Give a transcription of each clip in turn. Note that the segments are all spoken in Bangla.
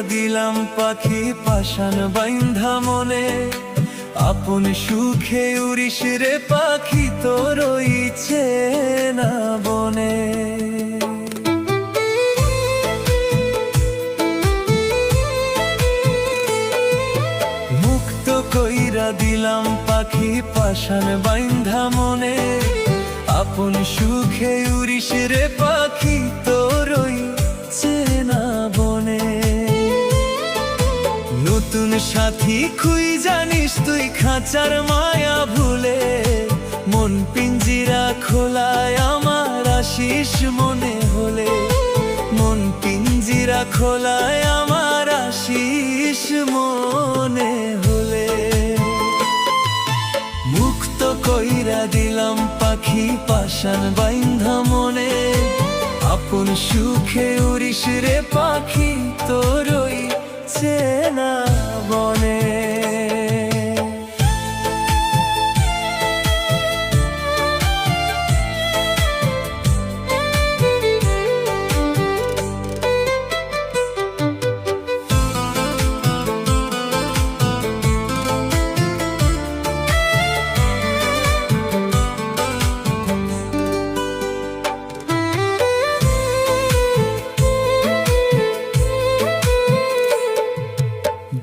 দিলাম পাখি পাশান বাইন্ধা মনে, আপন সুখে উড়িস রে পাখি তোর ইচ্ছে না বনে। মুক্ত কইরা দিলাম পাখি পাশান বাইন্ধা মনে, আপন সুখে উড়িস রে পাখি তোর ইচ্ছে না বনে। নতুন সাথী খুই জানিস তুই খাঁচার মায়া ভুলে, মন পিঞ্জিরা খোলায় আমার আশিস মনে হলে, মন পিঞ্জিরা খোলায় আমার আশিস মনে হলে। মুক্ত কইরা দিলাম পাখি পাশান বাইন্ধা মনে, আপন সুখে উড়িস রে পাখি তোর ইচ্ছে না বনে।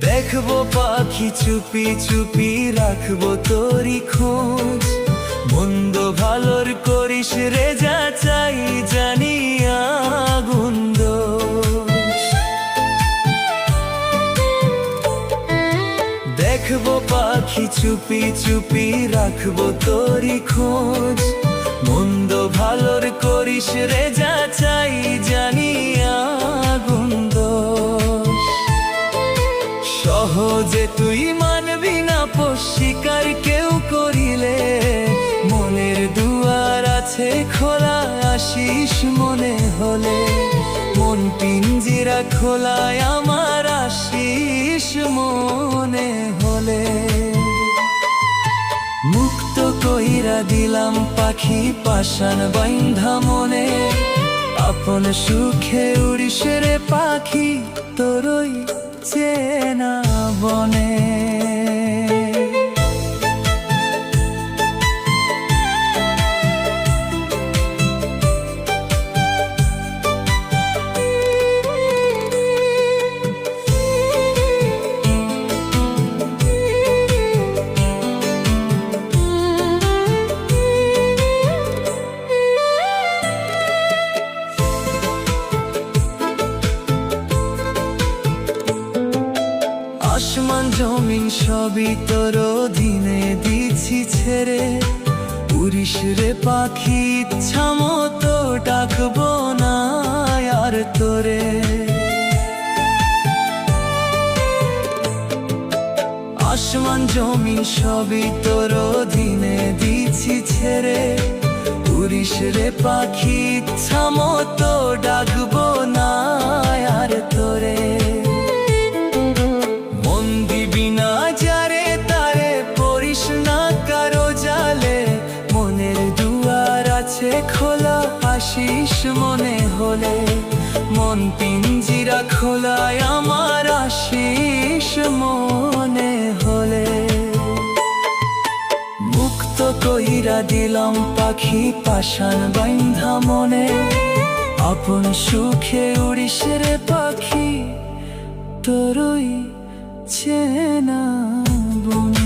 দেখবো পাখি চুপি চুপি রাখবো তোরি খোঁজ, মন্দ ভালোর করিস রে যা চাই জানিয়া আগুন দোষ। দেখবো পাখি চুপি চুপি রাখবো তোরি খোঁজ, মন্দ ভালোর করিস রে যা চাই জানিয়া আগুন দোষ। সহজে তুই মানবি না স্বীকার কেউ করিলে, মনের দুয়ার আছে খোলা আশিস মনে হলে, মন পিঞ্জিরা খোলায় আমার আশিস মনে হলে। মুক্ত কইরা দিলাম পাখি পাশান বাইন্ধা মনে, আপন সুখে উড়িস রে পাখি তোর ইচ্ছে না বনে। আসমান জমিন সবই তোর অধীনে দিছি ছেড়ে, উড়িস রে পাখি ইচ্ছা মতো ডাকবো না আর তোরে। আসমান জমিন সবই তোর অধীনে দিছি ছেড়ে, উড়িস রে পাখি ইচ্ছা মতো ডাকবো না আর তোরে। খোলা আশিস মনে হলে, মন পিঞ্জিরা খোলায় আমার আশিস মনে হলে। মুক্ত কইরা দিলাম পাখি পাশান বাইন্ধা মনে, আপন সুখে উড়িস রে পাখি তোর ইচ্ছে না বনে।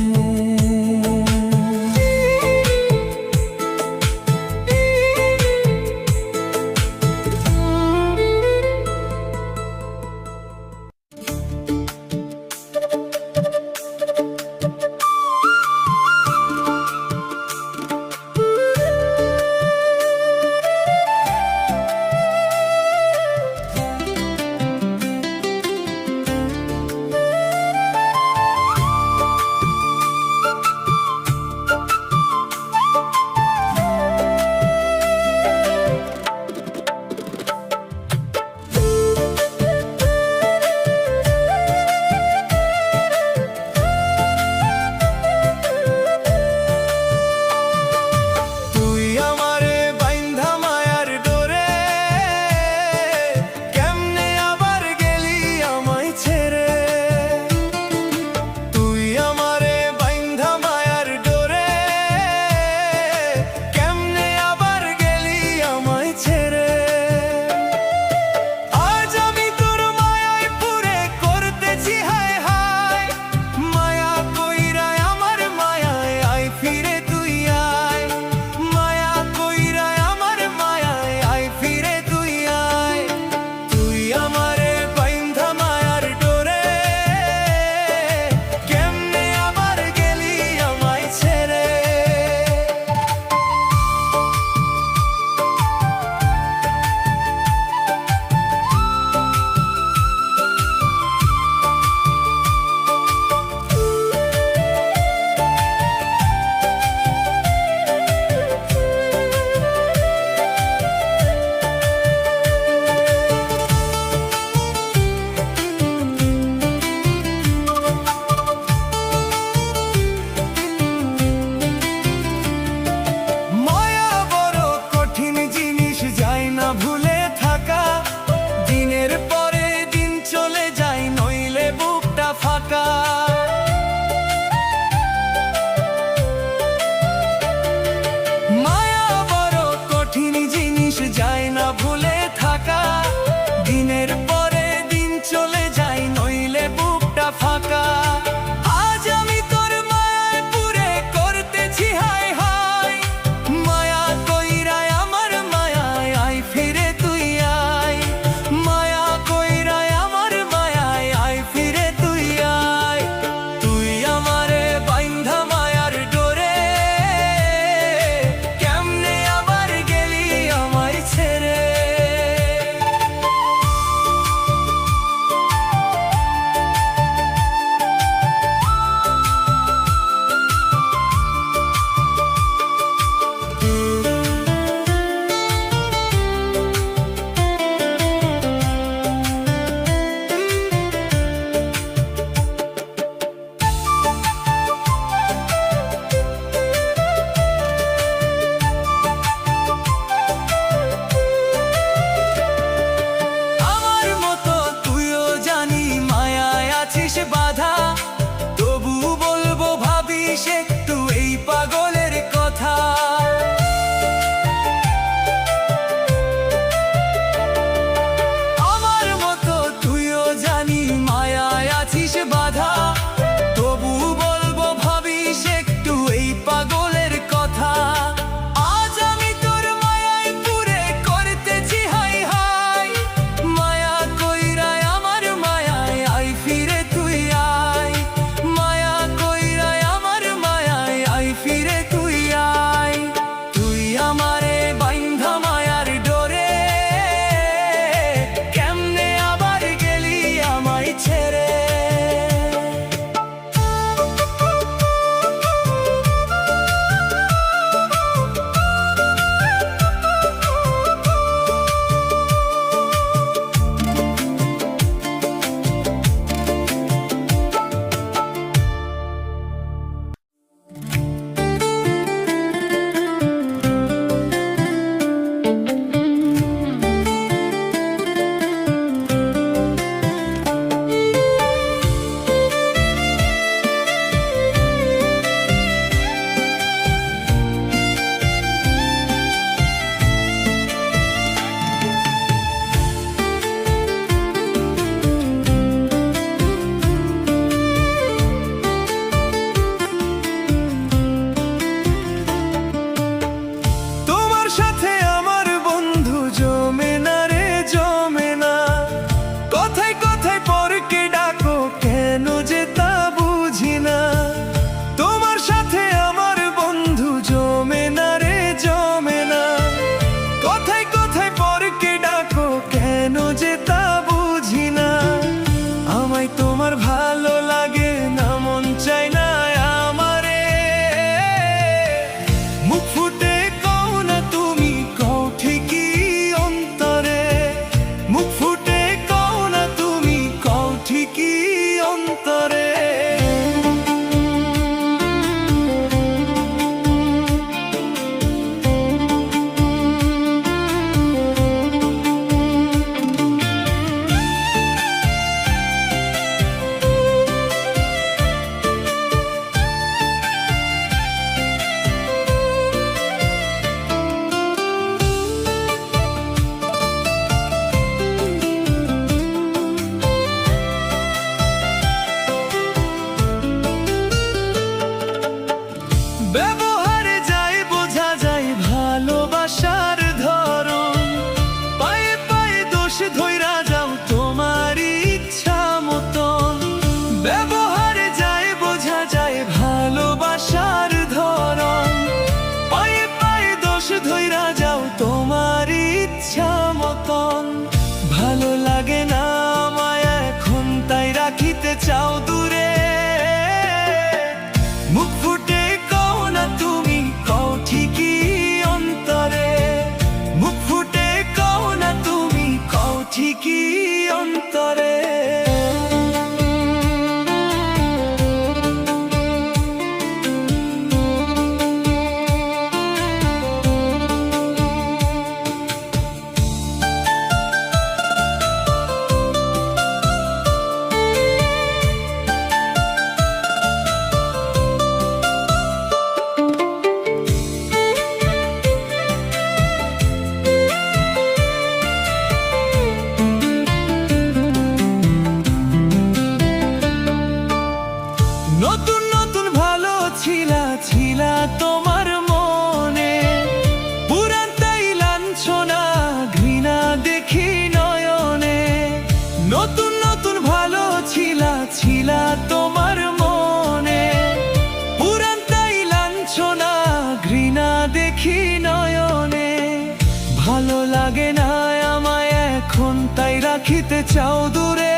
থাকতে চাও দূরে,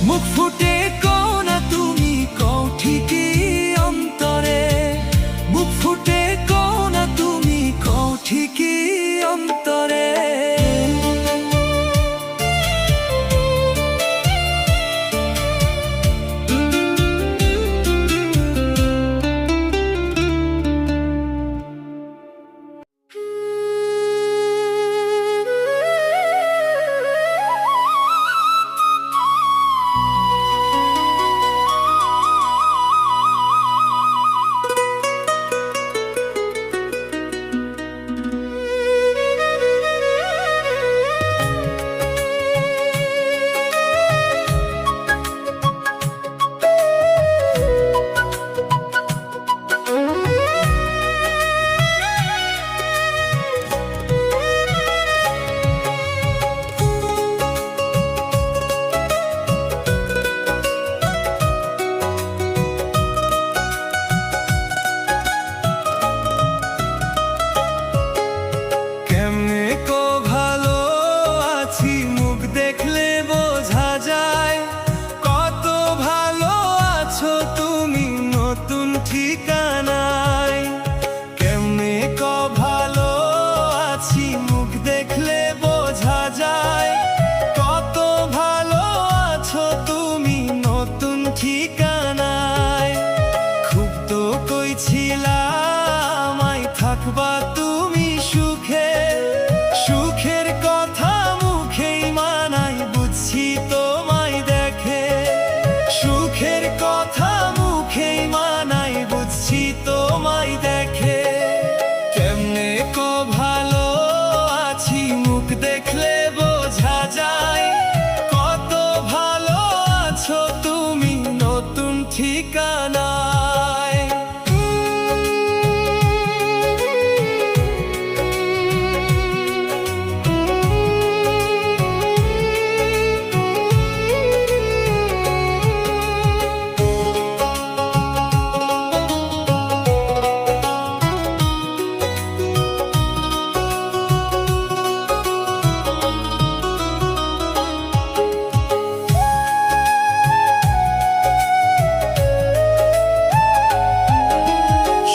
মুখ ফুটে কও না তুমি, কও ঠিকই অন্তরে। মুখ ফুটে কও না তুমি, কও ঠিকই অন্তরে। ঠিকানায় কেমনে ক ভালো আছি, মুখ দেখলে বোঝা যায় কত ভালো আছো তুমি নতুন ঠিকানায়। খুব তো কইছিলাম আমায় থাকবা তুমি সুখে, সুখের কথা মুখেই মানাই বুঝছি তোমায় দেখে। সুখের কথা মুখেই মানাই বুঝছি তোমায় দেখে। কেমনে ক ভালো আছি, মুখ দেখলে বোঝা যায় কত ভালো আছো তুমি নতুন ঠিকানায়।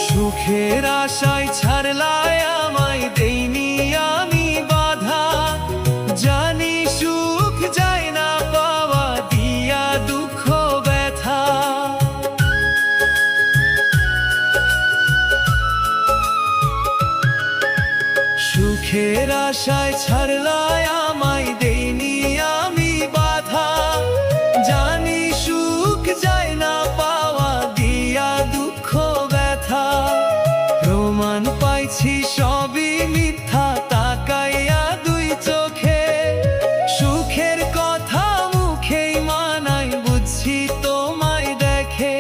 সুখের আশায় ছাড়লাই আমায়, দেইনি আমি বাধা। জানি সুখ যায় না পাওয়া, দিয়া দুঃখ ব্যথা। সুখের আশায় ছাড়লাই আমায়, দেইনি আমি বাধা। জানি সুখ যায় না পাওয়া, দিয়া দুঃখ ব্যথা। প্রমাণ পাইছি সবই মিথ্যা, তাকাইয়া দুই চোখে। সুখের কথা মুখেই মানাই বুঝছি তোমায় দেখে।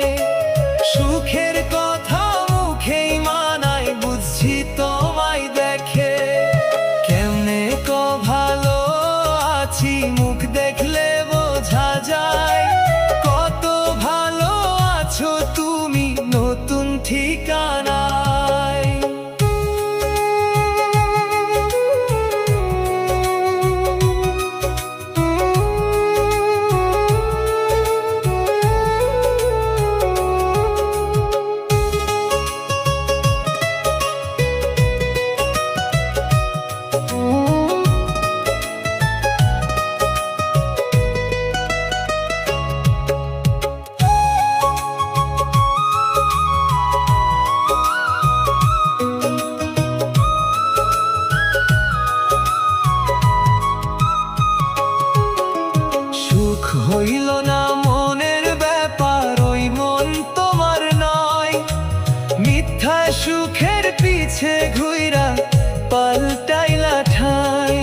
সুখের কথা মুখেই মানাই বুঝছি তোমায় দেখে। কেমনে ক ভালো আছি, মুখ দেখলে বোঝা যায় কত ভালো আছো তুমি নতুন ঠিকানায়। সুখ হইল না মনের ব্যাপার, ওই মন তোমার নয়। মিথ্যা সুখের পিছে ঘুইরা পাল্টাইলা ঠাই।